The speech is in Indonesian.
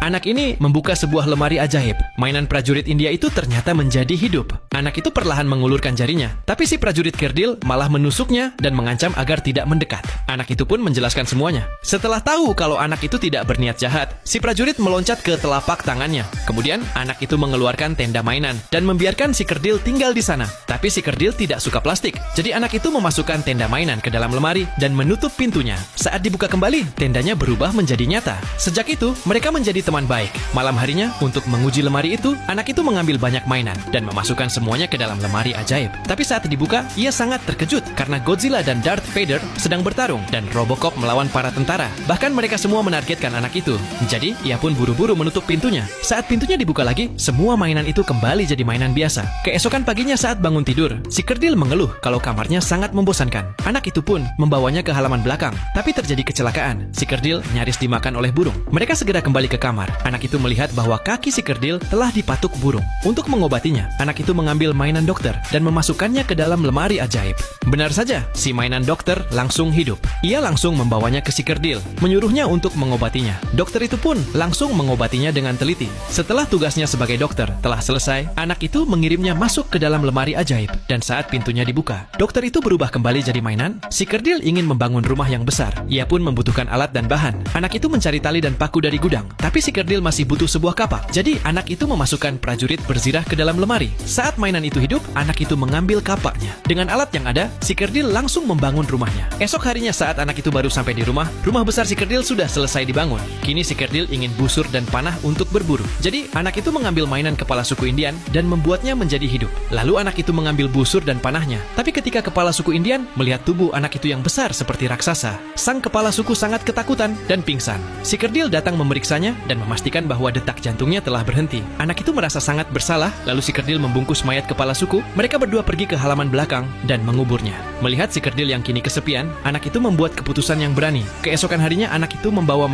Anak ini membuka sebuah lemari ajaib. Mainan prajurit India itu ternyata menjadi hidup. Anak itu perlahan mengulurkan jarinya, tapi si prajurit kerdil malah menusuknya dan mengancam agar tidak mendekat. Anak itu pun menjelaskan semuanya. Setelah tahu kalau anak itu tidak berniat jahat, si prajurit meloncat ke telapak tangannya. Kemudian, anak itu mengeluarkan tenda mainan dan membiarkan si kerdil tinggal di sana. Tapi si kerdil tidak suka plastik, jadi anak itu memasukkan tenda mainan ke dalam lemari dan menutup pintunya. Saat dibuka kembali, tendanya berubah menjadi nyata. Sejak itu, mereka menjadi teman baik. Malam harinya, untuk menguji lemari itu, anak itu mengambil banyak mainan dan memasukkan semuanya ke dalam lemari ajaib. Tapi saat dibuka, ia sangat terkejut karena Godzilla dan Darth Vader sedang bertarung dan Robocop melawan para tentara. Bahkan mereka semua menargetkan anak itu. Jadi, ia pun buru-buru menutup pintunya. Saat pintunya dibuka lagi, semua mainan itu kembali jadi mainan biasa. Keesokan paginya saat bangun tidur, si kerdil mengeluh kalau kamarnya sangat membosankan. Anak itu pun membawanya ke halaman belakang. Tapi terjadi kecelakaan. Si kerdil nyaris dimakan oleh burung. Mereka segera kembali ke kamar. Anak itu melihat bahwa kaki si kerdil telah dipatuk burung. Untuk mengobatinya, anak itu mengambil mainan dokter dan memasukkannya ke dalam lemari ajaib. Benar saja, si mainan dokter langsung hidup. Ia langsung membawanya ke si kerdil, menyuruhnya untuk mengobatinya. Dokter itu pun langsung mengobatinya dengan teliti. Setelah tugasnya sebagai dokter telah selesai, anak itu mengirimnya masuk ke dalam lemari ajaib. Dan saat pintunya dibuka, dokter itu berubah kembali jadi mainan. Si kerdil ingin membangun rumah yang besar. Ia pun membutuhkan alat dan bahan. Anak itu mencari tali dan paku dari gudang. Tapi si kerdil masih butuh sebuah kapak. Jadi anak itu memasukkan prajurit berzirah ke dalam lemari. Saat mainan itu hidup, anak itu mengambil kapaknya. Dengan alat yang ada, si kerdil langsung membangun rumahnya. Esok harinya saat anak itu baru sampai di rumah besar si kerdil sudah selesai dibangun. Kini si kerdil ingin busur dan panah untuk berburu. Jadi anak itu mengambil mainan kepala suku Indian dan membuatnya menjadi hidup. Lalu anak itu mengambil busur dan panahnya. Tapi ketika kepala suku Indian melihat tubuh anak itu yang besar seperti raksasa, sang kepala suku sangat ketakutan dan pingsan. Si kerdil datang memeriksanya dan memastikan bahwa detak jantungnya telah berhenti. Anak itu merasa sangat bersalah, lalu si kerdil membungkus mayat kepala suku. Mereka berdua pergi ke halaman belakang dan menguburnya. Melihat si kerdil yang kini kesepian, anak itu membuat keputusan yang berani. Keesokan harinya anak itu membawa